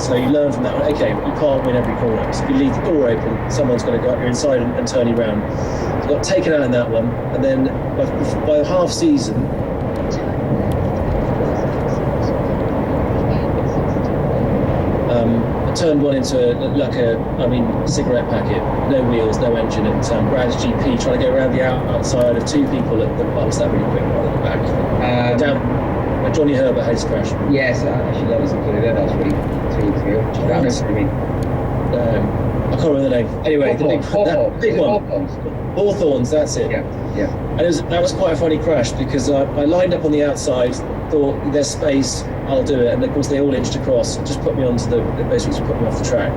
So you learn from that. Okay, you can't win every corner. So if you leave the door open, someone's going to go up your inside and turn you around. So I got taken out in that one, and then by half season. I turned one into a cigarette packet, no wheels, no engine at Brad's GP, trying to go around the outside of two people at the was that really quick one at the back. Down Johnny Herbert had his crash. Yes, actually that was included there last week, 2 weeks ago. I don't know what you mean. I can't remember the name. Anyway, the big one. Hawthorns, that's it. Yeah. And that was quite a funny crash because I lined up on the outside, thought there's space, I'll do it, and of course they all inched across, just put me onto basically put me off the track.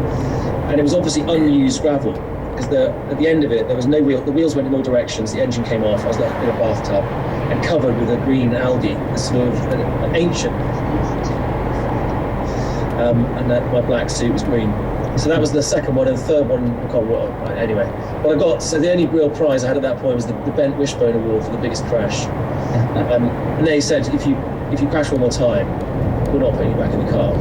And it was obviously unused gravel because at the end of it there was no wheel. The wheels went in all directions. The engine came off. I was left in a bathtub and covered with a green algae, a sort of an ancient. And my black suit was green. So that was the second one, and the third one, anyway. What I got, so the only real prize I had at that point was the Bent Wishbone Award for the biggest crash. And they said, if you crash one more time, we're not putting you back in the car.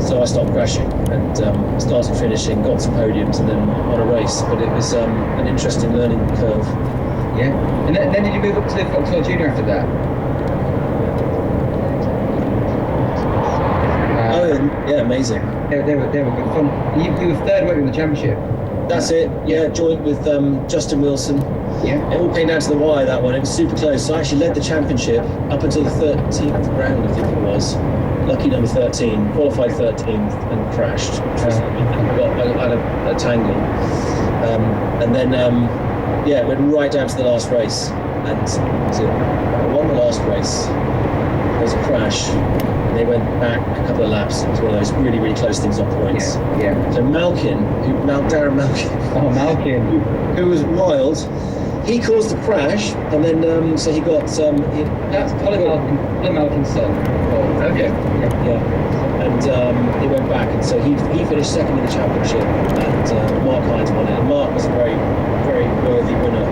So I stopped crashing and started finishing, got some podiums, and then won a race. But it was an interesting learning curve. Yeah. And then did you move up to the Vauxhall Junior after that? Yeah, amazing. They were good fun. You were third, weren't you, in the championship? That's it. Yeah, joined with Justin Wilson. Yeah. It all came down to the wire, that one. It was super close. So I actually led the championship up until the 13th round, I think it was. Lucky number 13, qualified 13th and crashed. I had a tangle. And then, it went right down to the last race. And I won the last race. There was a crash. They went back a couple of laps. It was one of those really, really close things on points. Yeah. So Darren Malkin. Oh, Malkin. Who was wild. He caused the crash, and then so he got. That's Colin Malkin's son. Oh, okay. Yeah. And he went back, and so he finished second in the championship, and Mark Hines won it. And Mark was a very, very worthy winner.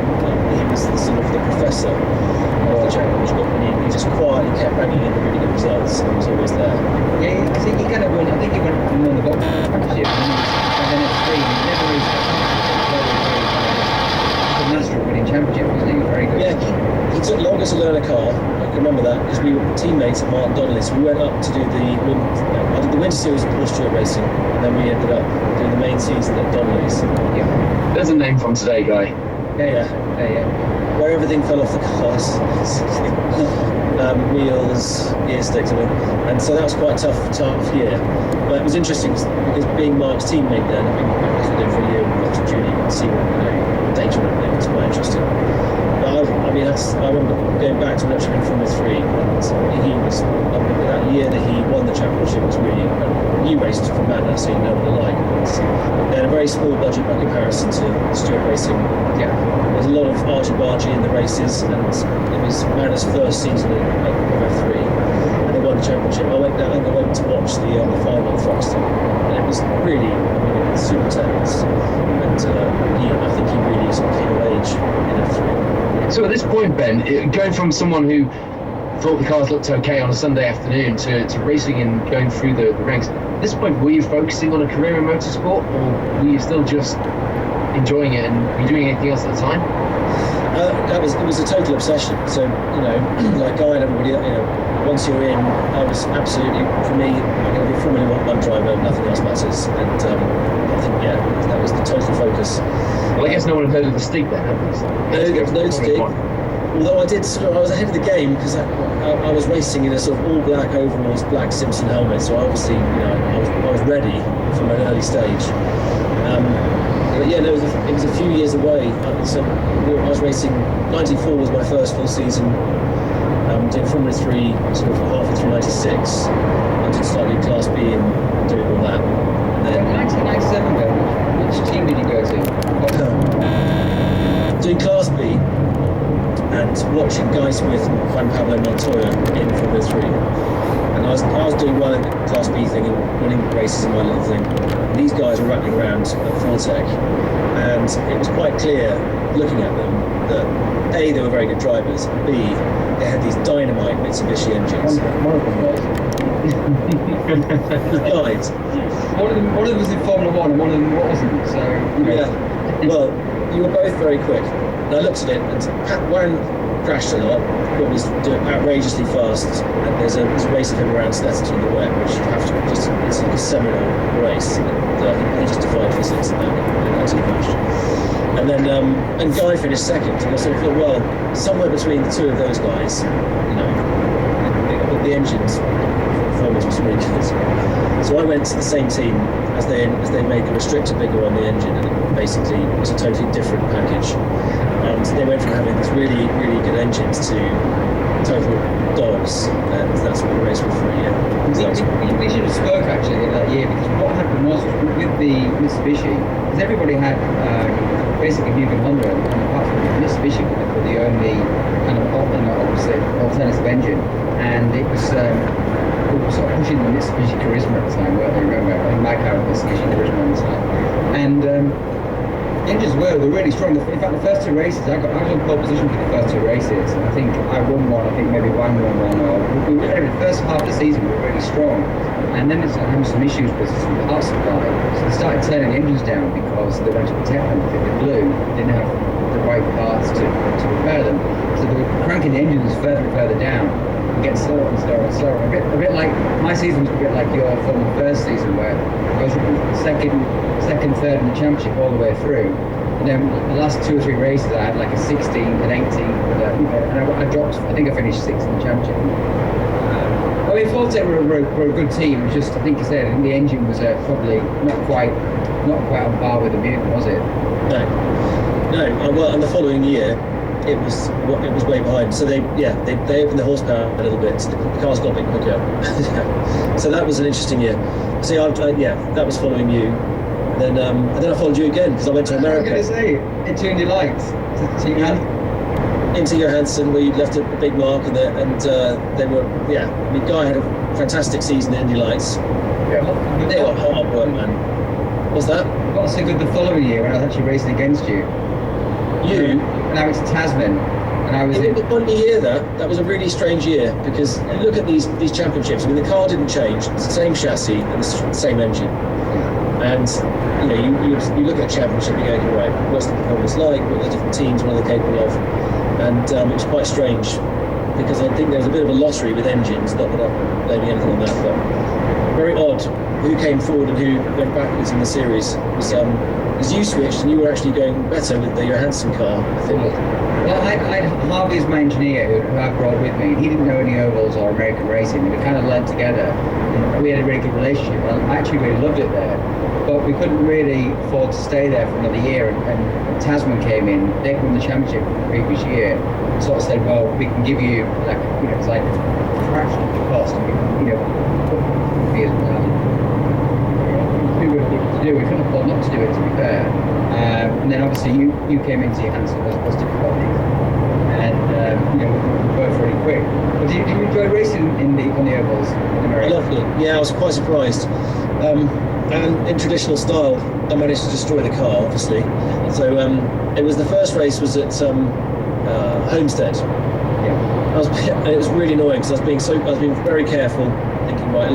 He was the sort of the professor of the championship, and he just quietly kept bringing in the really good results, and he was always there. Yeah, I think he kind of won. I think he won the box championship, and then at 3, he never really master of winning championship, wasn't he? He was very good. Yeah, he took longer to learn a car. I can remember that because we were teammates at Martin Donnelly, so we went up to do I did the winter series of Paul Stewart Racing, and then we ended up doing the main season at Donnelly's. Yeah. There's a name from today, guy. Yeah. Where everything fell off the cars. Wheels, gear sticks, and so that was quite a tough year. But it was interesting because being Mark's teammate then, I've been practicing with him for a year with Dr. Judy, and see what data and everything. It's quite interesting. But I remember going back to when actually in Formula 3, and he was that year that he won the championship was really incredible. New races from Manor, so you know what they're like. They had a very small budget by comparison to Stewart Racing. Yeah. There's a lot of argy-bargy in the races, and it was Manor's first season at F3, and they won the championship. I went down and I went to watch the final at Preston, and it was really, super tense. And I think he really sort of came of age in F3. So at this point, Ben, going from someone who thought the cars looked okay on a Sunday afternoon to racing and going through the ranks, at this point, were you focusing on a career in motorsport, or were you still just enjoying it, and were you doing anything else at the time? It was a total obsession. So, like Guy and everybody, once you're in, I was absolutely, for me, I'm going to be a Formula 1 driver, nothing else matters. And I think, that was the total focus. Well, I guess no one had heard of the Stig then, have No Stig. Although I was ahead of the game because I was racing in a sort of all black overalls, black Simpson helmet. So obviously, I was ready from an early stage. But yeah, no, it was a few years away. So I was racing. 94 was my first full season. Doing Formula 3 sort of halfway through 96. I did start doing Class B and doing all that. And then 1997, which team did you go to? Doing Class B and watching Guy Smith and Juan Pablo Montoya in Formula 3. And I was doing well in the Class B thing and winning races in my little thing. And these guys were rattling around at Fortec, and it was quite clear looking at them that A, they were very good drivers, and B, they had these dynamite Mitsubishi engines. One of them was. Guides. One of them was in Formula One and one of them wasn't. So you know. Yeah. Well, you were both very quick. And I looked at it, and Warren crashed a lot, but was doing outrageously fast. And there's a race of him around Stetson in the wet, which you have to just, it's like a seminal race. And he just defied physics and actually crashed. And then and Guy finished second, and I sort of thought, well, somewhere between the two of those guys, you know, the engines performance was really good. So I went to the same team as they made the restrictor bigger on the engine, and it basically was a totally different package. And they went from having these really, really good engines to total dogs, and that's what the race was for a year. We should have spoke actually in that year, because what happened was with the Mitsubishi, because everybody had basically Buick and Honda, and apart from the Mitsubishi were the only kind of opposite alternative engine, and it was sort of pushing the Mitsubishi Charisma at the time, weren't they? Remember, I think my car was Mitsubishi Charisma at the time, and the engines were really strong. In fact, the first two races, I was on pole position for the first two races, and I think I won one. I think maybe one won one. Or the first half of the season we were really strong, and then they started having some issues with some part supply. So they started turning the engines down because they wanted to protect them. If they blew, they didn't have the right parts to repair them. So they were cranking the engines further and further down, and getting slower and slower and slower. A bit like my season was a bit like your Formula First season, where I was second, third in the championship all the way through. And then the last 2 or 3 races, I had like a 16th, an 18th, and I dropped. I think I finished 6th in the championship. I mean, Forte were a good team. It was just, I think you said, the engine was probably not quite on par with the Buick, was it? No. Well, and the following year, it was way behind. So they opened the horsepower a little bit. So the cars got a bit quicker. So that was an interesting year. See, that was following you. And then I followed you again because I went to America. I was going to say, into Indy Lights. Into Johansson, where you left a big mark, and they were, I mean, Guy had a fantastic season in Indy Lights. Yeah. They got hard work, man. What's that? Not so good the following year when I was actually racing against you. And I went to Tasman, and I was in. When you hear that was a really strange year, because you look at these championships. I mean, the car didn't change; it's the same chassis and the same engine. And you look at a championship, you go, right, what's the performance like? What are the different teams? What are they capable of? And it was quite strange, because I think there was a bit of a lottery with engines. Not that I'm blaming anything on that, but very odd who came forward and who went backwards in the series. Because you switched and you were actually going better with the Johansson car, I think. Well, I had Harvey as my engineer, who I brought with me. He didn't know any ovals or American racing, and we kind of learned together. And we had a really good relationship. I actually really loved it there, but we couldn't really afford to stay there for another year. And Tasman came in; they'd won the championship the previous year. And sort of said, "Well, we can give you it's like a fraction of the cost, and we to do. We couldn't afford not to do it, to be fair. And then obviously you came into your hands was difficulties, and we were both really quick. But did you enjoy racing on the ovals in America? I loved it. Yeah, I was quite surprised. And in traditional style, I managed to destroy the car, obviously. So it was the first race was at Homestead. Yeah. It was really annoying because I was being very careful, thinking, right, I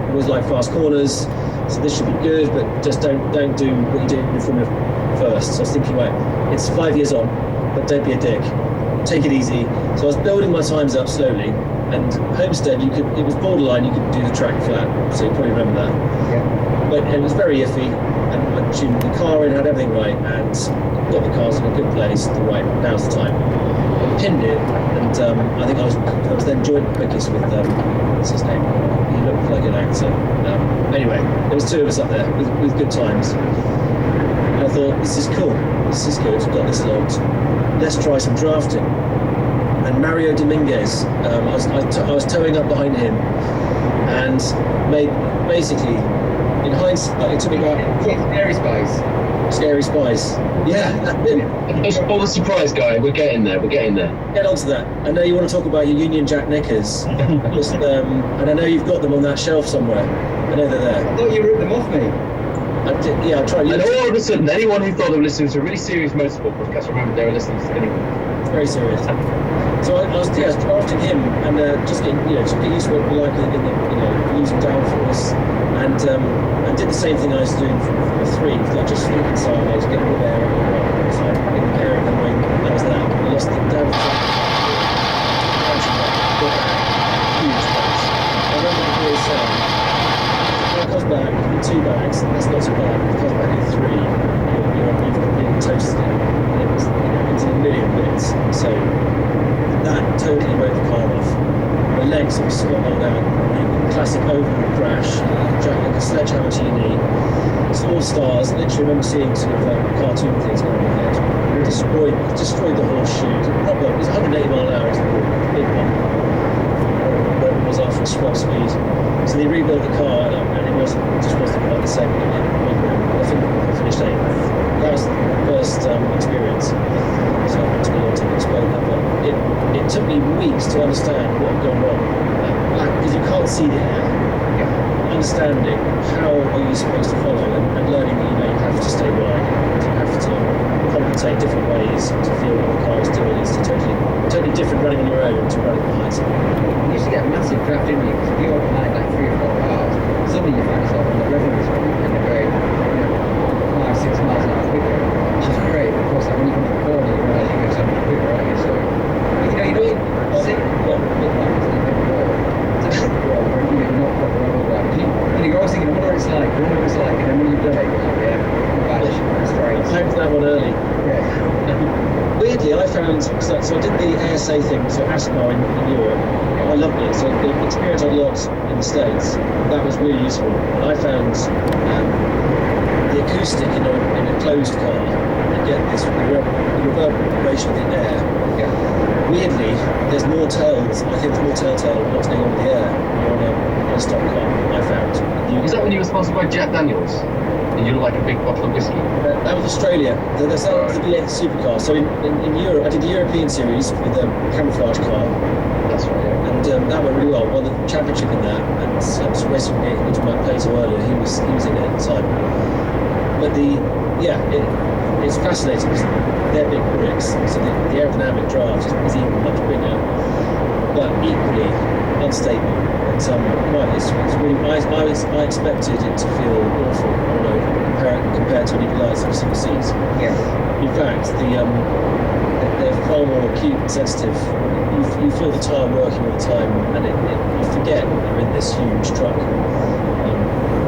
always like fast corners. So this should be good, but just don't do what you did in Formula First. So I was thinking, right, it's 5 years on, but don't be a dick. Take it easy. So I was building my times up slowly, and Homestead, it was borderline, you could do the track flat, so you probably remember that. Yeah. But it was very iffy, and I tuned the car in, had everything right, and got the cars in a good place at the right now's the time. I pinned it, and I think I was then joint quickest with what's his name? He looked like an actor. Anyway, there was 2 of us up there with good times. And I thought, this is cool. This is good. Got this logged. Let's try some drafting. And Mario Dominguez, I was towing up behind him, and made basically, in hindsight, it took me about Scary Spice. Yeah, that's it. All the surprise, guy. We're getting there. Get onto that. I know you want to talk about your Union Jack knickers, and I know you've got them on that shelf somewhere. I know they're there. I thought you ripped them off me. I tried. And all of a sudden, anyone who thought they were listening to a really serious motorsport podcast, remember they were listening to anyone. very serious. So I was drafting him and just getting, just get used to what we like in the using downforce, and did the same thing I was doing for 3, like just flipping sideways, getting the air on the side, getting the air in the wing. That was that. I lost the downforce. Huge bags. I remember the boys saying, if it comes back in 2 bags, that's not so bad. If it comes back in 3, you've toasted it. And it was, it was in a million bits. So that totally wrote the car off. The legs were swallowed out. The classic overhaul crash, like a sledgehammer to your knee. It's all stars. I literally remember seeing sort of cartoon things going on there. Destroyed the horseshoe. Proper, it was 180 mile an hour. It was a big one. But it was after swap speed. So they rebuilt the car, and it just wasn't quite the same. I think I finished 8th. That was the first experience. So I took a long time to explain that, but it took me weeks to understand what had gone wrong. Because you can't see the air. Understanding how are you supposed to follow, and learning that you have to stay wide, you have to compensate different ways to feel what the car is doing. It's totally different running on your own to running behind someone. You used to get a massive draft, didn't you? Because if you were behind like 3 or 4 cars, suddenly you find yourself on the revenues and they're going 5, 6 miles an hour quicker, which is great. Of course, like when you come to the corner, you realise you're going so much quicker, aren't you? So you don't see what happens in the big world. It's a big world where you're not proper overground. And you're always thinking, I wonder what it's like, and then when you've done it, you're like, yeah, it's straight. I hope that one early. Yeah. Weirdly, I found, so I did the ASA thing, so ASMAR in Europe. I loved it. So the experience I got in the States, that was really useful. And I found the acoustic in a closed car, you get this reverberation of the air. Yeah. Weirdly, there's more tells. I think there's more telltale of what's going on with the air when you're on a stock car. I found. Is that when you were sponsored by Jack Daniels? And you look like a big bottle of whiskey? That was Australia. That was the V8 supercar. So in Europe, I did the European series with a camouflage car. That's right, yeah. And that went really well. Won the championship in that. And so racing me, which I played to earlier, he was in it at the time. But it's fascinating because they're big bricks. So the aerodynamic draft is even much bigger, but equally unstable. And it's really. I expected it to feel awful on a road compared to any lights of single seats. Yeah. In fact, they're far more acute and sensitive. You feel the tyre working all the time, and you forget you're in this huge truck.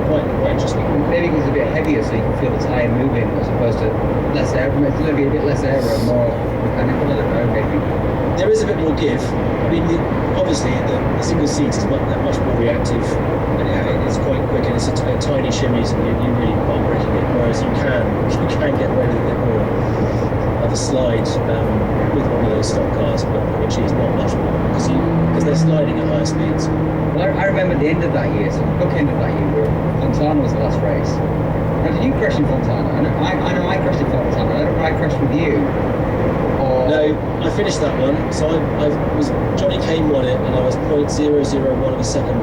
Quite interesting. Maybe it's a bit heavier, so you can feel the tyre moving as opposed to less air. Maybe a bit less air and more mechanical. I don't know, maybe. There is a bit more give. I mean, obviously the single seat is much more reactive, and it's quite quick, and it's a tiny shimmies, and you really aren't breaking it. Whereas you can get away with a bit more of a slide with one of those stock cars, but which is not much more because they're sliding at higher speeds. Well, I remember the end of that year, so the book end of that year, where Fontana was the last race. Now, did you crash in Fontana? I know I crashed in Fontana. I don't know if I crashed with you. No, I finished that one. So I was Johnny Kane won it, and I was 0.001 of a second.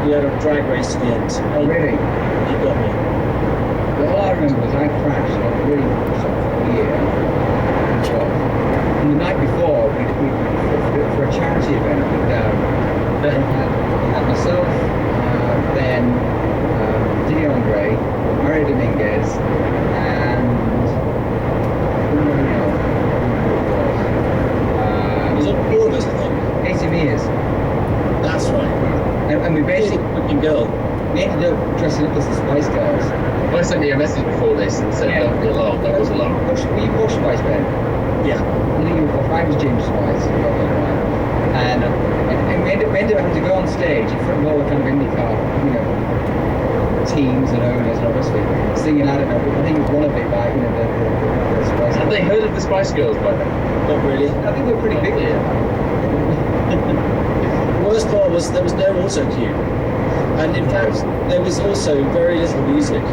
We had a drag race to the end. Oh, really? He got me. Well, all I remember was I crashed like a really year. And the night before, for a charity event, we had myself, then Didi Andre, Mario Dominguez, and It was on 4 of us, I think. Casey Mears. That's right. And we basically Looking girl. we ended up dressing up as the Spice Girls. I sent you a message before this and said, don't be alarmed, that was alarmed. Were you Posh Spice, Ben? Yeah. I think you were Posh. I was Ginger Spice. And we ended up having to go on stage in front of all the kind of IndyCar, teams and owners, and obviously singing, I don't know, I think it was one of it by, the Spice. Have they heard of the Spice Girls by then? Not really. I think they're pretty big. Yeah. The worst part was there was no auto cue. And in fact, there was also very little music.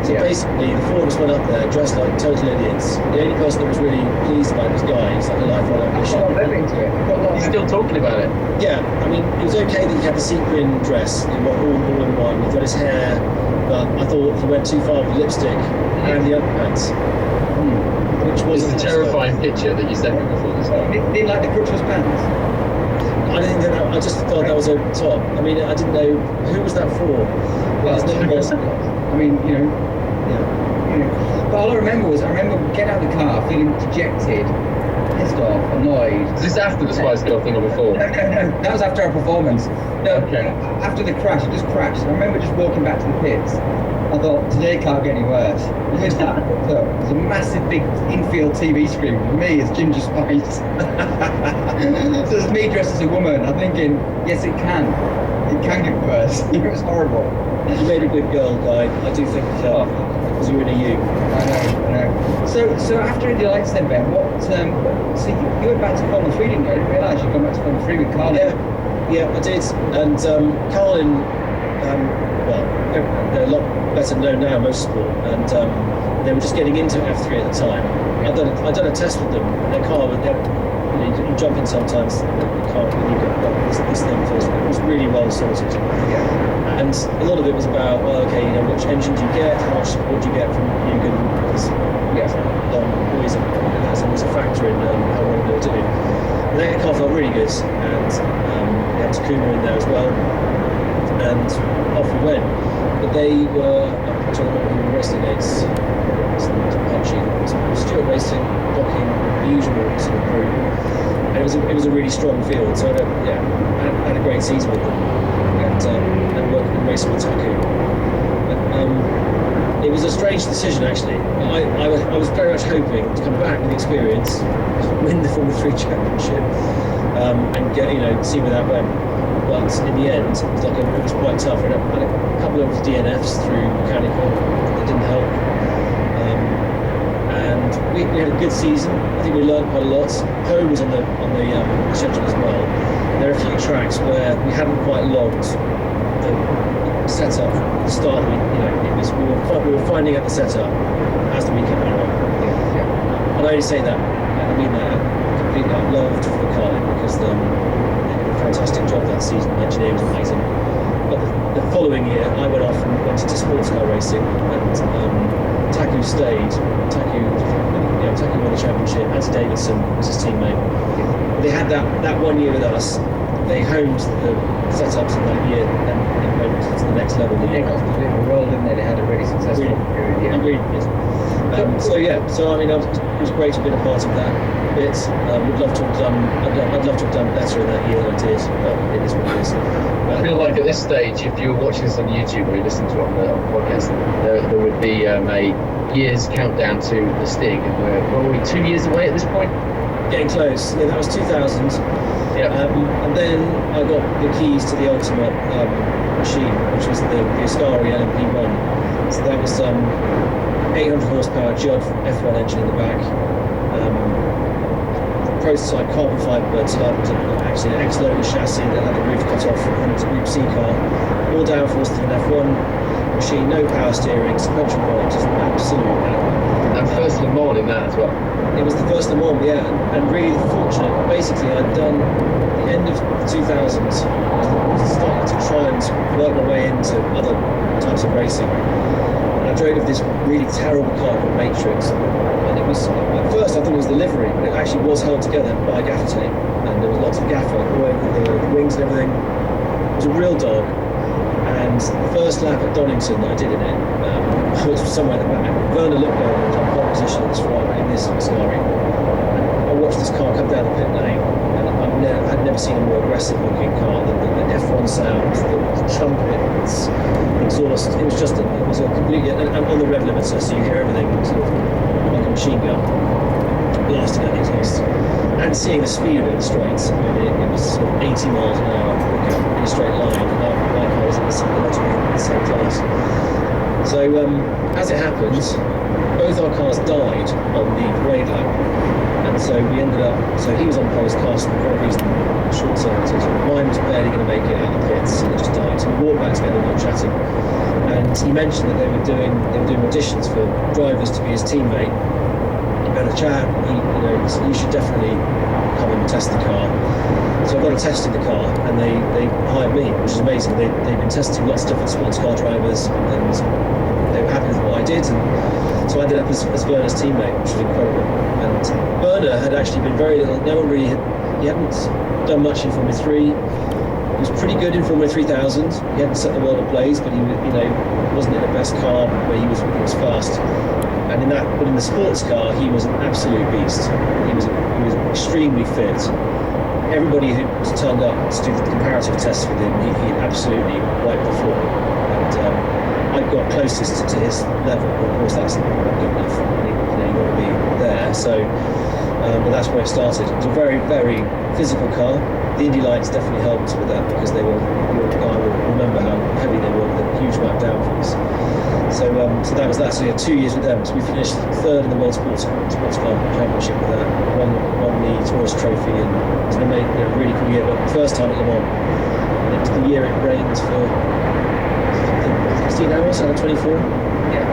So basically, the 4 of us went up there dressed like total idiots. The only person that was really pleased about it was Guy. He's like a lifelong ambition. I've got a lot of into it. He's still talking about it. Yeah, I mean, it was okay that he had the sequin dress, all in one. He's got his hair, but I thought he went too far with lipstick and the underpants. which It's wasn't a terrifying picture that you sent me before the start. Didn't like the crotchless pants. I didn't think that. I just thought that was over the top. I mean, I didn't know who was that for. Well, His name was. I mean, but all I remember getting out of the car feeling dejected, pissed off, annoyed. Is this after the Spice Girl thing or before? No, that was after our performance. No, Okay. after the crash, it just crashed. I remember just walking back to the pits. I thought, today can't get any worse. There's a massive big infield TV screen with me as Ginger Spice. So it's me dressed as a woman. I'm thinking, yes, it can. It can get worse. It was horrible. You made a good girl, Guy. I do think because you were in a U. I know. So after the lights then, Ben, so you went back to Formula 3, didn't you? I didn't realise you'd gone back to Formula 3 with Carlin. Yeah, I did. And Carlin, well, they're a lot better known now, motorsport, and they were just getting into F3 at the time. I'd done a test with them. Their car, you jump in sometimes, the car, when you get this thing first, it was really well sorted. Yeah. And a lot of it was about, well, okay, which engine do you get, how much support do you get from Mugen, because always that's always a factor in how well they'll do. And that car felt really good, and they had Takuma in there as well, and off we went. But they were, I'm trying to remember who we were racing against. Stuart Racing, Docking, the usual sort of group. And it was a really strong field, so I had a great season with them, and working and racing with Taku. It was a strange decision actually. I was very much hoping to come back with experience, win the Formula 3 championship, and get see where that went. But in the end, it was quite tough. And I had a couple of DNFs through mechanical that didn't help. And we had a good season. I think we learned quite a lot. Home was on the schedule as well. There are a few tracks where we hadn't quite logged the setup at the start. We were finding out the setup as the weekend went on. Yeah. And I only say that, and I mean that completely. I loved for Carlin because they did a fantastic job that season. The engineering was amazing. But the following year, I went off and went into sports car racing, and Taku stayed. Taku won the championship. Andy Davidson was his teammate. They had that 1 year with us. They honed the setups in that year, and it went to the next level. They got a bit of a roll, didn't they? They had a really successful period. Yeah. Agreed. Yes. So I mean, it was great to have been a part of that bit. Would love to have done. I'd love to have done better in that year than I did, but it is what it is. I feel like at this stage, if you were watching this on YouTube or you listened to it on the podcast, there would be a year's countdown to the Stig, and we're 2 years away at this point. Getting close. Yeah, that was 2000. Yeah. And then I got the keys to the ultimate machine, which was the Ascari LMP1. So that was 800 horsepower F1 engine in the back. Prototype carbon fibre tubbed, actually an ex-Lotus chassis that had the roof cut off, and it was a Group C car. All downforce to an F1 machine, no power steering, suspension body, just absolute. And first Le Mans in that as well. It was the first Le Mans, yeah, and really fortunate. Basically, I'd done the end of the 2000s, started to try and work my way into other types of racing. And I drove this really terrible car called Matrix, and it was, at first I thought it was the livery, but it actually was held together by gaffer tape, and there was lots of gaffer all over the wings and everything. It was a real dog. And the first lap at Donington that I did in it was somewhere in the back. Werner Lipko was on pole position in this Ascari. I watched this car come down the pit lane, and I'd never seen a more aggressive looking car than the F1 sound, the trumpets, exhaust. It was a completely, and on the rev limiter, so you hear everything sort of like a machine gun blasting at the exhaust. And seeing the speed of it in the straights, I mean, it was sort of 80 miles an hour in a straight line, and my car was in the same class. So as it happened, both our cars died on the parade lap, and so we ended up. So he was on post car for the reason short circuited. Mine was barely going to make it out of the pits, and it just died. So we walked back together and we were chatting, and he mentioned that they were doing auditions for drivers to be his teammate. We had a chat. So you should definitely come and test the car. So I got a test in the car, and they hired me, which is amazing. They've been testing lots of different sports car drivers, and they were happy with what I did. And so I ended up as Werner's teammate, which was incredible. And Werner had actually been very little. No one really he hadn't done much in Formula 3. He was pretty good in Formula 3000. He hadn't set the world ablaze, but he wasn't in the best car where he was fast. And but in the sports car, he was an absolute beast. He was extremely fit. Everybody who turned up to do the comparative tests with him, he absolutely wiped the floor. And I got closest to his level, but of course that's not good enough. You've got to be there. So, but that's where it started. It was a very, very physical car. The Indy lights definitely helped with that because I will remember how heavy they were with a huge amount of downforce. So that was that. So yeah, 2 years with them. So we finished third in the World Sports Car Championship with that. Won the Taurus Trophy, and it was an amazing, really cool year. But first time at Le Mans. And it was the year it rained for 16 hours out of 24. Yeah,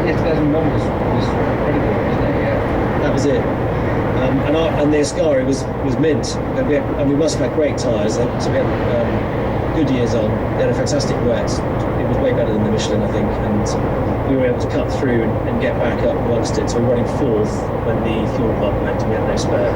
2001 was incredible, wasn't it? Yeah. That was it. And the Ascari was mint. And we must have had great tyres. So we had good years on. They had a fantastic wet. It was way better than the Michelin, I think. And we were able to cut through and get back up amongst it. So we were running fourth when the fuel pump went and we had no spare.